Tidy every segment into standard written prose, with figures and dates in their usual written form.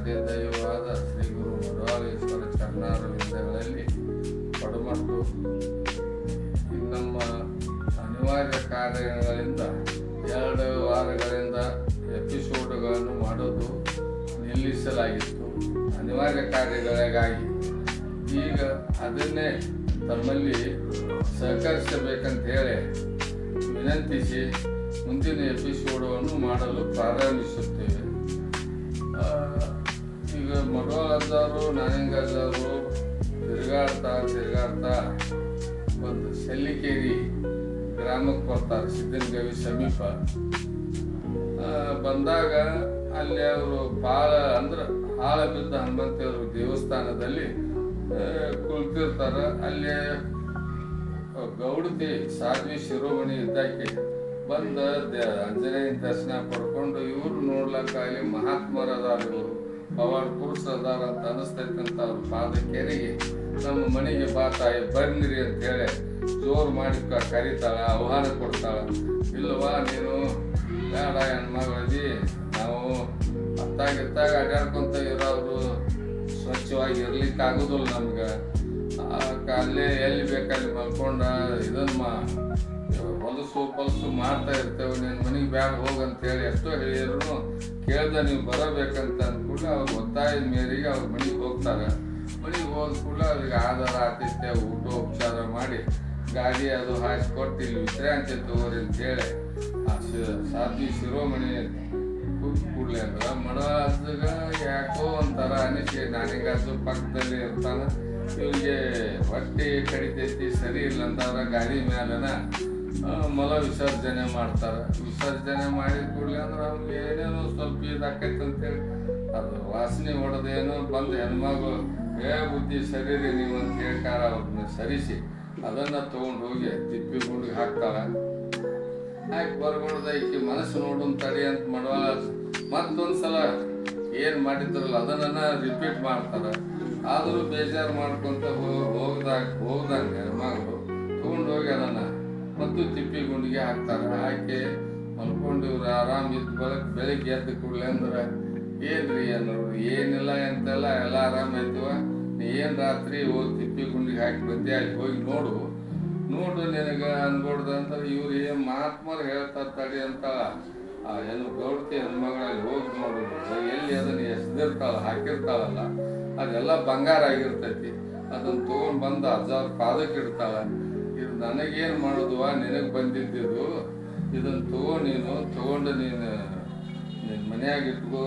ಆರಾಧ್ಯ ದೈವವಾದ ಶ್ರೀ ಗುರು ಮಧ್ವಾಳೇಶ್ವರ ಚರಣಾರವಿಂದಗಳಲ್ಲಿ ಪಡಮಟ್ಟು ನಮ್ಮ ಅನಿವಾರ್ಯ ಕಾರ್ಯಗಳಿಂದ 2 ವಾರಗಳಿಂದ ಎಪಿಸೋಡ್ಗಳನ್ನು ಮಾಡೋದು ನಿಲ್ಲಿಸಲಾಗಿತ್ತು ಅನಿವಾರ್ಯ ಕಾರ್ಯಗಳಿಗಾಗಿ. ಈಗ ಅದನ್ನೇ ತಮ್ಮಲ್ಲಿ ಸಹಕರಿಸಬೇಕಂತ ಹೇಳಿ ವಿನಂತಿಸಿ ಮುಂದಿನ ಎಪಿಸೋಡನ್ನು ಮಾಡಲು ಪ್ರಾರಂಭಿಸುತ್ತೇವೆ. ಈಗ ಮಡವಾಳಜ್ಜವರು ನಾನಿಂಗಜ್ಜವರು ತಿರುಗಾಡ್ತಾ ಒಂದು ಸೆಲ್ಲಿಕೇರಿ ಗ್ರಾಮಕ್ಕೆ ಬರ್ತಾರೆ, ಸಿದ್ದನಗವಿ ಸಮೀಪ. ಬಂದಾಗ ಅಲ್ಲಿ ಅವರು ಭಾಳ ಅಂದ್ರೆ ಹಾಳ ಬಿದ್ದ ಹನುಮಂತೇವ್ರ ದೇವಸ್ಥಾನದಲ್ಲಿ ಕುಳಿತಿರ್ತಾರೆ. ಅಲ್ಲಿ ಗೌಡತಿ ಸಾಧ್ವಿ ಶಿರೋಮಣಿ ಇದ್ದಾಕೆ ಬಂದ ಆಂಜನೇಯನ ದರ್ಶನ ಪಡ್ಕೊಂಡು ಇವ್ರು ನೋಡ್ಲಕ್ಕ ಅಲ್ಲಿ ಮಹಾತ್ಮರದಾರ, ಇವರು ಪವಾಡ ಪುರುಷರದಾರ ಅಂತ ಅನಿಸ್ತೈತಂತ ಅವ್ರ ಪಾದಕೆರೆಗೆ ನಮ್ಮ ಮನೆಗೆ ಬಾ ತಾಯಿ ಬರ್ನಿರಿ ಅಂತ ಹೇಳಿ ಜೋರು ಮಾಡಿ ಕರೀತಾಳ, ಆಹ್ವಾನ ಕೊಡ್ತಾಳ. ಇಲ್ವಾ ನೀನು ಬೇಡ ಹೆಣ್ಮಗಳದಿ, ನಾವು ಅತ್ತಾಗ ಅಡ್ಯಾಡ್ಕೊಂತ ಇರೋರು ಸ್ವಚ್ಛವಾಗಿ ಇರ್ಲಿಕ್ಕೆ ಆಗೋದಿಲ್ಲ ನಮ್ಗೆ. ಅಲ್ಲೇ ಎಲ್ಲಿ ಬೇಕಲ್ಲಿ ಮಲ್ಕೊಂಡ ಇದನ್ನ ಹೊಲಸು ಮಾಡ್ತಾ ಇರ್ತೇವೆ, ನಿನ್ನ ಮನೆಗೆ ಬ್ಯಾಡ ಹೋಗಂತೇಳಿ ಎಷ್ಟೋ ಹೇಳಿದ್ರು ಕೇಳ್ದ ನೀವು ಬರಬೇಕಂತ ಅಂದ್ಕೂಡ್ಲೆ ಅವ್ರು ಒತ್ತಾಯದ ಮೇರೆಗೆ ಅವ್ರ ಮನೆಗೆ ಹೋಗ್ತಾರೆ. ಮನೆಗೆ ಹೋದ ಕೂಡಲೇ ಅವ್ರಿಗೆ ಆಧಾರ ಆತಿಥ್ಯ ಊಟ ಉಪಚಾರ ಮಾಡಿ ಗಾಡಿ ಅದು ಹಾಕಿಕೊಟ್ಟು ಇಲ್ಲಿ ವಿಶ್ರಾಂತಿ ತಗೋರಿ ಅಂತೇಳಿ ಆ ಸಾಧ್ವಿ ಶಿರೋಮಣಿ ಕೂಡ್ಲೆ ಅಂದ್ರೆ ಮಡವಾಳಜ್ಜಗ ಯಾಕೋ ಒಂಥರ ಅನಿಸಿ ನಾನಿಗಾಜು ಪಕ್ಕದಲ್ಲಿ ಇರ್ತಾನ, ಇವ್ರಿಗೆ ಹೊಟ್ಟೆ ಕಡಿತೈತಿ ಸರಿ ಇಲ್ಲ ಅಂತಂದ್ರೆ ಗಾಡಿ ಮ್ಯಾಲನ ಮಲ ವಿಸರ್ಜನೆ ಮಾಡ್ತಾರೆ. ವಿಸರ್ಜನೆ ಮಾಡಿದ ಕೂಡಲೇ ಅಂದ್ರೆ ಅವ್ರಿಗೆ ಏನೇನೋ ಸ್ವಲ್ಪ ಇದಾಕೈತೆ ಅಂತೇಳಿ ಅದು ವಾಸನೆ ಹೊಡೆದೇನೋ ಬಂದು ಹೆಣ್ಮಗು ಬುದ್ಧಿ ಸರಿ ರೀ ನೀವು ಅಂತ ಹೇಳ್ಕಾರ. ಅವ್ರನ್ನ ಸರಿಸಿ ಅದನ್ನು ತೊಗೊಂಡು ಹೋಗಿ ತಿಪ್ಪಿ ಗುಂಡಿಗೆ ಹಾಕ್ತಾಳೆ. ಹಾಕಿ ಬರ್ಗೊಳ್ದ ಈಕೆ ಮನಸ್ಸು ನೋಡೋನ್ ತಡಿ ಅಂತ ಮಡವಾಳ ಮತ್ತೊಂದ್ಸಲ ಏನು ಮಾಡಿದ್ರಲ್ಲ ಅದನ್ನ ರಿಪೀಟ್ ಮಾಡ್ತಾರೆ. ಆದರೂ ಬೇಜಾರು ಮಾಡ್ಕೊಂತ ಹೋಗ್ದಂಗೆ ಹೆಣ್ಮಗಳು ತೊಗೊಂಡು ಹೋಗಿ ಅದನ್ನು ಮತ್ತು ತಿಪ್ಪಿ ಗುಂಡಿಗೆ ಹಾಕ್ತಾರೆ. ಹಾಕಿ ಮಲ್ಕೊಂಡು ಇವ್ರು ಆರಾಮ್ ಇದ್ದು ಬೆಳಿಗ್ಗೆ ಎದ್ದು ಕೂಡಲೇ ಅಂದ್ರೆ ಏನ್ರಿ ಅನ್ನೋರು ಏನಿಲ್ಲ ಎಂತೆಲ್ಲ ಎಲ್ಲ ಆರಾಮೈತಿವ, ನೀ ಏನು ರಾತ್ರಿ ಹೋಗಿ ತಿಪ್ಪಿ ಗುಂಡಿಗೆ ಹಾಕಿ ಬಂದೆ, ಅಲ್ಲಿ ಹೋಗಿ ನೋಡು ನಿನಗೆ ಅನ್ಕೊಡ್ದಂದ್ರೆ ಇವ್ರು ಏನು ಮಹಾತ್ಮರು ಹೇಳ್ತಾರೆ ತಡಿ ಅಂತ ಏನು ಗೌಡತಿ ಹೆಣ್ಮಗಳಲ್ಲಿ ಹೋಗಿ ನೋಡೋದು. ಎಲ್ಲಿ ಅದನ್ನು ಎಸ್ದಿರ್ತಾಳ ಹಾಕಿರ್ತಾಳಲ್ಲ ಅದೆಲ್ಲ ಬಂಗಾರ ಆಗಿರ್ತೈತಿ. ಅದನ್ನು ತೊಗೊಂಡು ಬಂದು ಅಜ್ಜವ್ರ ಪಾದಕ್ಕೆ ಇಡ್ತಾಳ. ಇದು ನನಗೇನು ಮಾಡೋದುವ, ನಿನಗೆ ಬಂದಿದ್ದು ಇದನ್ನು ತೊಗೊಂಡು ನೀನು ನಿನ್ನ ಮನೆಯಾಗ ಇಟ್ಕೋ,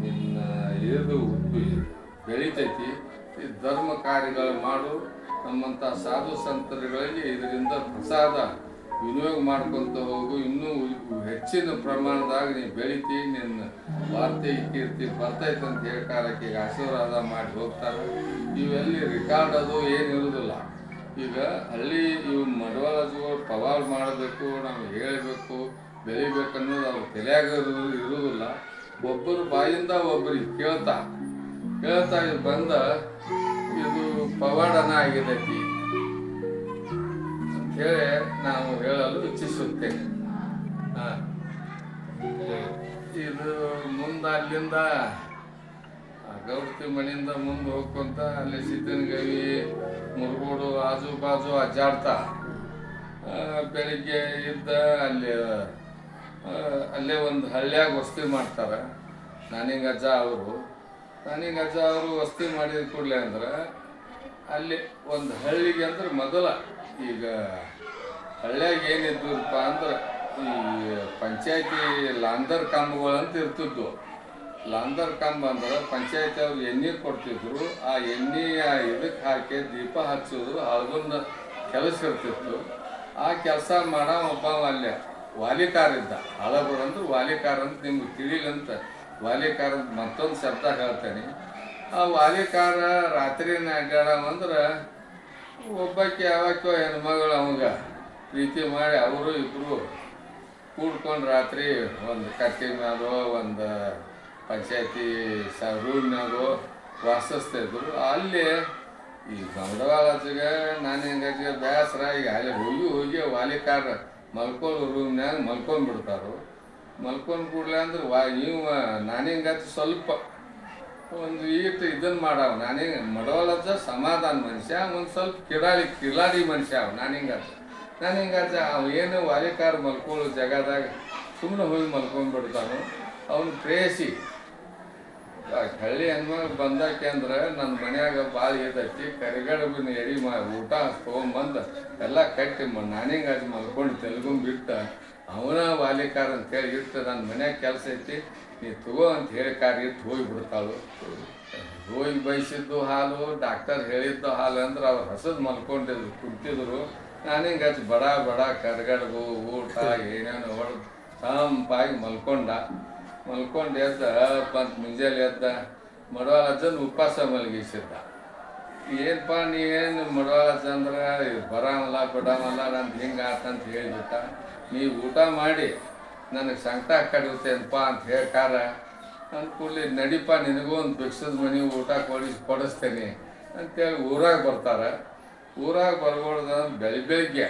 ನಿನ್ನ ಇದು ಬೆಳಿತೈತಿ. ಈ ಧರ್ಮ ಕಾರ್ಯಗಳು ಮಾಡು. ನಮ್ಮಂಥ ಸಾಧು ಸಂತರುಗಳಿಗೆ ಇದರಿಂದ ಪ್ರಸಾದ ವಿನಿಯೋಗ ಮಾಡ್ಕೊತ ಹೋಗು. ಇನ್ನೂ ಹೆಚ್ಚಿನ ಪ್ರಮಾಣದಾಗ ನೀನು ಬೆಳಿತಿ, ನಿನ್ನ ವಾರ್ತೆ ಕೀರ್ತಿ ಬರ್ತೈತೆ ಅಂತ ಹೇಳ್ಕಾರಕ್ಕೆ ಆಶೀರ್ವಾದ ಮಾಡಿ ಹೋಗ್ತಾರೆ. ಇವೆಲ್ಲಿ ರೆಕಾರ್ಡ್ ಅದು ಏನಿರೋದಿಲ್ಲ. ಈಗ ಹಳ್ಳಿ ಇವು ಮಡವಾಳಜ್ಜಗಳು ಪವಾಡ ಮಾಡಬೇಕು, ನಮ್ಗೆ ಹೇಳಬೇಕು, ಬೆಳಿಬೇಕು ಅನ್ನೋದು ಅವ್ರ ತಲೆಯಾಗ ಇರೋದಿಲ್ಲ. ಒಬ್ಬರು ಬಾಯಿಂದ ಒಬ್ಬರಿಗೆ ಕೇಳ್ತಾ ಇದು ಬಂದ ಇದು ಪವಾಡನ ಆಗಿದೈತಿ ಅಂಥೇಳಿ ನಾವು ಹೇಳಲು ಇಚ್ಛಿಸುತ್ತೇನೆ. ಇದು ಮುಂದೆ ಅಲ್ಲಿಂದ ಗೌಡತಿ ಮನೆಯಿಂದ ಮುಂದೆ ಹೋಗ್ಕೊಂತ ಅಲ್ಲಿ ಸಿದ್ದನಗವಿ ಮುರುಗೋಡು ಆಜು ಬಾಜು ಅಜ್ಜಾಡ್ತಾ ಬೆಳಿಗ್ಗೆ ಇದ್ದ ಅಲ್ಲೇ ಒಂದು ಹಳ್ಳಿಯಾಗ ವಸತಿ ಮಾಡ್ತಾರೆ. ನಾನಿಂಗಜ್ಜ ಅವರು ವಸತಿ ಮಾಡಿದ ಕೂಡಲೇ ಅಂದ್ರೆ ಅಲ್ಲಿ ಒಂದು ಹಳ್ಳಿಗೆ ಅಂದ್ರೆ ಮೊದಲ ಈಗ ಹಳ್ಳಿಯಾಗ ಏನಿದ್ರಪ್ಪ ಅಂದ್ರೆ ಈ ಪಂಚಾಯತಿ ಲಾಂದರ್ ಕಂಬಗಳಂತ ಇರ್ತಿದ್ವು. ಲಾಂದರ್ ಕಂಬ ಅಂದ್ರೆ ಪಂಚಾಯತಿ ಅವ್ರು ಎಣ್ಣೆ ಕೊಡ್ತಿದ್ರು. ಆ ಎಣ್ಣೆಯ ಇದಕ್ಕೆ ಹಾಕಿ ದೀಪ ಹಚ್ಚೋದು ಅದೊಂದು ಕೆಲಸ ಇರ್ತಿತ್ತು. ಆ ಕೆಲಸ ಮಾಡೋ ಒಬ್ಬ ಅಲ್ಲೇ ವಾಲಿಕಾರ ಇದ್ದ. ಹಳಬರು ಅಂದ್ರೆ ವಾಲಿಕಾರ ಅಂತ ನಿಮ್ಗೆ ತಿಳಿಲಂತ ವಾಲಿಕಾರ ಅಂತ ಮತ್ತೊಂದು ಶಬ್ದ ಹೇಳ್ತೇನೆ. ಆ ವಾಲಿಕಾರ ರಾತ್ರಿನ ಅಡ್ಡಾಡವಂದ್ರೆ ಒಬ್ಬಾಕಿ ಯಾವಾಕೋ ಹೆಣ್ಮಗಳು ಅವಾಗ ಪ್ರೀತಿ ಮಾಡಿ ಅವರು ಇಬ್ಬರು ಕೂಡ್ಕೊಂಡು ರಾತ್ರಿ ಒಂದು ಕಟ್ಟಿ ಮ್ಯಾಗೋ ಒಂದು ಪಂಚಾಯತಿ ರೂಮ್ನಾಗೋ ವಾಸಿಸ್ತಾಯಿದ್ರು. ಅಲ್ಲಿ ಈ ಗೌಡವಾಳಜ್ಜಗೆ ನಾನಿಂಗಜ್ಜಿಗೆ ಬೇಸರ ಈಗ ಅಲ್ಲಿ ಹೋಗಿ ವಾಲಿಕಾರ ಮಲ್ಕೊಂಡು ರೂಮ್ನಾಗ ಮಲ್ಕೊಂಡ್ಬಿಡ್ತಾರೋ. ಮಲ್ಕೊಂಡು ಕೂಡಲೇ ಅಂದ್ರೆ ನೀವು ನಾನಿಂಗಜ್ಜಿ ಸ್ವಲ್ಪ ಒಂದು ಈಟ್ ಇದನ್ನು ಮಾಡವ ನಾನಿಂಗೆ ಮಡವಲಜ್ಜ ಸಮಾಧಾನ ಮನುಷ್ಯ ಒಂದು ಸ್ವಲ್ಪ ಕಿಲಾಡಿ ಮನುಷ್ಯ ಅವ ನಾನು ಹಿಂಗಜ್ಜ ಅವ ಏನು ವಾಲಿಕಾರ ಮಲ್ಕೊಳ್ಳೋ ಜಾಗದಾಗ ಸುಮ್ಮನೆ ಹೋಗಿ ಮಲ್ಕೊಂಡ್ಬಿಡ್ತಾನು ಅವನು ಪ್ರೇಸಿ ಹಳ್ಳಿ ಹೆಣ್ಮಗ ಬಂದಾಕೆ ಅಂದ್ರೆ ನನ್ನ ಮನ್ಯಾಗ ಭಾಳ ಇದೈತಿ ಕರಿಗಡಬಿನ ಎಡಿ ಊಟ ತೊಗೊಂಬಂದು ಎಲ್ಲ ಕಟ್ಟಿ ನಾನಿಂಗಾಜ್ ಮಲ್ಕೊಂಡು ತೆಲುಗುಂಬಿಟ್ಟು ಅವನ ವಾಲಿಕಾರ ಅಂತೇಳಿ ಇಟ್ಟು ನನ್ನ ಮನ್ಯಾಗ ಕೆಲಸ ಐತಿ ನೀ ತಗೋ ಅಂತ ಹೇಳಿ ಕಾರ್ ಇಟ್ಟು ಹೋಗಿಬಿಡ್ತಾಳು ಹೋಗಿ ಬಯಸಿದ್ದು ಹಾಲು ಡಾಕ್ಟರ್ ಹೇಳಿದ್ದು ಹಾಲು ಅಂದ್ರೆ ಅವ್ರು ಹಸದು ಮಲ್ಕೊಂಡಿದ್ರು ಕುಂತಿದ್ರು ನಾನಿಂಗಾಜ್ ಬಡ ಕರಿಗಡಬು ಊಟ ಏನೇನು ಹೊಡೆದು ತಂಪಾಗಿ ಮಲ್ಕೊಂಡು ಎದ್ದ ಬಂತ ಮುಂಜಾನೆ ಎದ್ದ ಮಡವಾಳಜ್ಜನ ಉಪವಾಸ ಮಲಗಿಸಿದ್ದ ಏನಪ್ಪ ನೀವೇನು ಮಡವಾಳಜ್ಜ ಅಂದ್ರೆ ಬರಾಮಲ್ಲ ಬಿಡಾಮಲ್ಲ ನಂದು ಹಿಂಗೆ ಆತಂತ ಹೇಳಿಬಿಟ್ಟ ನೀವು ಊಟ ಮಾಡಿ ನನಗೆ ಸಂಕಟ ಕಡಿಯುತ್ತೇನಪ್ಪ ಅಂತ ಹೇಳ್ಕಾರ ಅಂದ್ಕೂಡ್ಲಿ ನಡಿಪ ನಿನಗೂ ಒಂದು ಭಿಕ್ಷದ ಮನೆ ಊಟ ಕೊಡಿಸ್ತೇನೆ ಅಂತೇಳಿ ಊರಾಗ ಬರ್ತಾರೆ ಊರಾಗ ಬರ್ಬೋದು ಬೆಳಿಗ್ಗೆ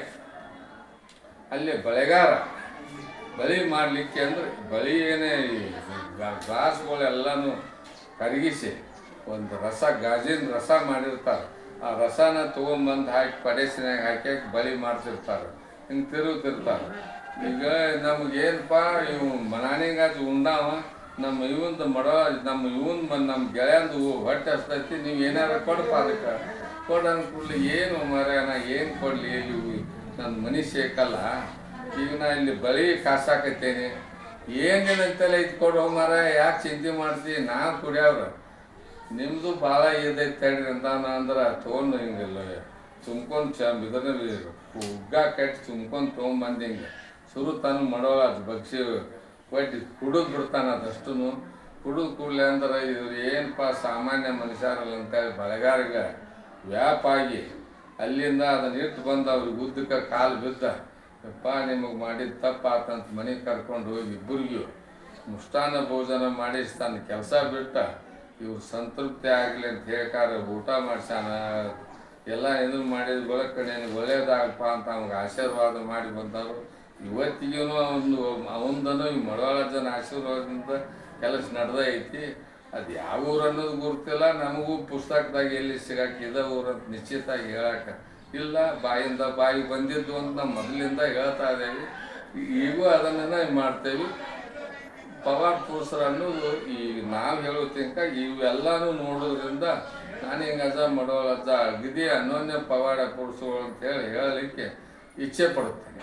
ಅಲ್ಲಿ ಬಳೆಗಾರ ಬಳಿ ಮಾಡಲಿಕ್ಕೆ ಅಂದ್ರೆ ಬಳಿ ಏನೇ ಗ್ಲಾಸ್ಗಳೆಲ್ಲನೂ ಕರಗಿಸಿ ಒಂದು ಗಾಜಿನ ರಸ ಮಾಡಿರ್ತಾರೆ ಆ ರಸನ ತೊಗೊಂಬಂದು ಹಾಕಿ ಪಡೇಸಿನಾಗ ಹಾಕಿ ಬಳಿ ಮಾಡ್ತಿರ್ತಾರೆ ಹಿಂಗೆ ತಿರುಗ್ತಿರ್ತಾರೆ ಈಗ ನಮಗೇನಪ್ಪ ಇವು ಮನಾನಿಗಾಜ್ ಉಂಡಾವ ನಮ್ಮ ಇವಂದು ನಮ್ಮ ಗೆಳೆಯಂದು ಹೊಟ್ಟೆ ಹಸ್ತೈತಿ ನೀವು ಏನಾರ ಕೊಡಪ್ಪ ಅದಕ್ಕೆ ಕೊಡೋಣ ಏನು ಮರ ನಾ ಏನು ಕೊಡಲಿ ಇವು ನನ್ನ ಮನೆ ಸೇಕಲ್ಲ ಈಗ ನಾ ಇಲ್ಲಿ ಬಳಿ ಕಾಸಾಕತ್ತೇನೆ ಏನೇನಂತೆಲ್ಲ ಇದು ಕೊಡೋ ಮರ ಯಾಕೆ ಚಿಂತೆ ಮಾಡ್ತೀವಿ ನಾವು ಕುಡಿಯವ್ರ ನಿಮ್ಮದು ಭಾಳ ಇದೈತೆ ತಡ್ರಿ ಅಂತ ಅಂದ್ರೆ ತೊಗೊಂಡು ಹಿಂಗೆಲ್ಲ ತುಂಬ್ಕೊಂಡು ಇದನ್ನ ಹುಗ್ಗ ಕಟ್ಟಿ ತುಂಬ್ಕೊಂಡು ತೊಗೊಂಬಂದು ಹಿಂಗೆ ಶುರು ತಾನು ಮಾಡೋಲ್ಲ ಅದು ಬಗ್ಸಿ ಕೊಟ್ಟು ಕುಡಿದು ಬಿಡ್ತಾನೆ ಅದಷ್ಟು ಕುಡಿದು ಕೂಡಲೇ ಅಂದ್ರೆ ಇವ್ರು ಏನಪ್ಪ ಸಾಮಾನ್ಯ ಮನುಷ್ಯರಲ್ಲ ಅಂತೇಳಿ ಬಳೆಗಾರಿಗೆ ವ್ಯಾಪಾಗಿ ಅಲ್ಲಿಂದ ಅದನ್ನ ಇಟ್ಟು ಬಂದು ಅವ್ರಿಗೆ ಉದ್ದಕ್ಕೆ ಕಾಲು ಬಿದ್ದ ಯಪ್ಪ ನಿಮಗೆ ಮಾಡಿದ ತಪ್ಪಾತಂತ ಮನೆಗೆ ಕರ್ಕೊಂಡು ಹೋಗಿ ಇಬ್ಬರಿಗೂ ಮುಷ್ಟಾನ್ನ ಭೋಜನ ಮಾಡಿಸಿ ತನ್ನ ಕೆಲಸ ಬಿಟ್ಟ ಇವ್ರು ಸಂತೃಪ್ತಿ ಆಗಲಿ ಅಂತ ಹೇಳ್ಕಾರ ಊಟ ಮಾಡ್ಸಾನ ಎಲ್ಲ ಇದನ್ನು ಮಾಡಿದ ಬಳಕ ನಿನಗೆ ಒಳ್ಳೇದಾಗಪ್ಪ ಅಂತ ಅವ್ಗೆ ಆಶೀರ್ವಾದ ಮಾಡಿ ಬಂದವರು ಇವತ್ತಿಗೂ ಅವಂದನು ಈ ಮಡವಾಳಜ್ಜನ ಆಶೀರ್ವಾದದಿಂದ ಕೆಲಸ ನಡೆದ ಐತಿ ಅದು ಯಾವ ಊರು ಅನ್ನೋದು ಗುರುತಿಲ್ಲ ನಮಗೂ ಪುಸ್ತಕದಾಗ ಎಲ್ಲಿ ಸಿಗಾಕ ಇದ ಊರಂತ ನಿಶ್ಚಿತಾಗಿ ಹೇಳಕ್ಕೆ ಇಲ್ಲ ಬಾಯಿಂದ ಬಾಯಿ ಬಂದಿದ್ದು ಅಂತ ನಾವು ಮೊದಲಿಂದ ಹೇಳ್ತಾ ಇದ್ದೇವೆ ಈಗೂ ಅದನ್ನು ಮಾಡ್ತೇವೆ ಪವಾಡ ಪುರುಷರು ಅನ್ನೋದು ಈಗ ನಾವು ಹೇಳೋ ತನಕ ಇವೆಲ್ಲನೂ ನೋಡೋದ್ರಿಂದ ನಾನು ಹಿಂಗಜ್ಜ ಮಡವಾಳಜ್ಜ ಅಗದಿ ಅನನ್ಯ ಪವಾಡ ಪುರುಷರು ಅಂತೇಳಿ ಹೇಳಲಿಕ್ಕೆ ಇಚ್ಛೆ ಪಡುತ್ತೇನೆ.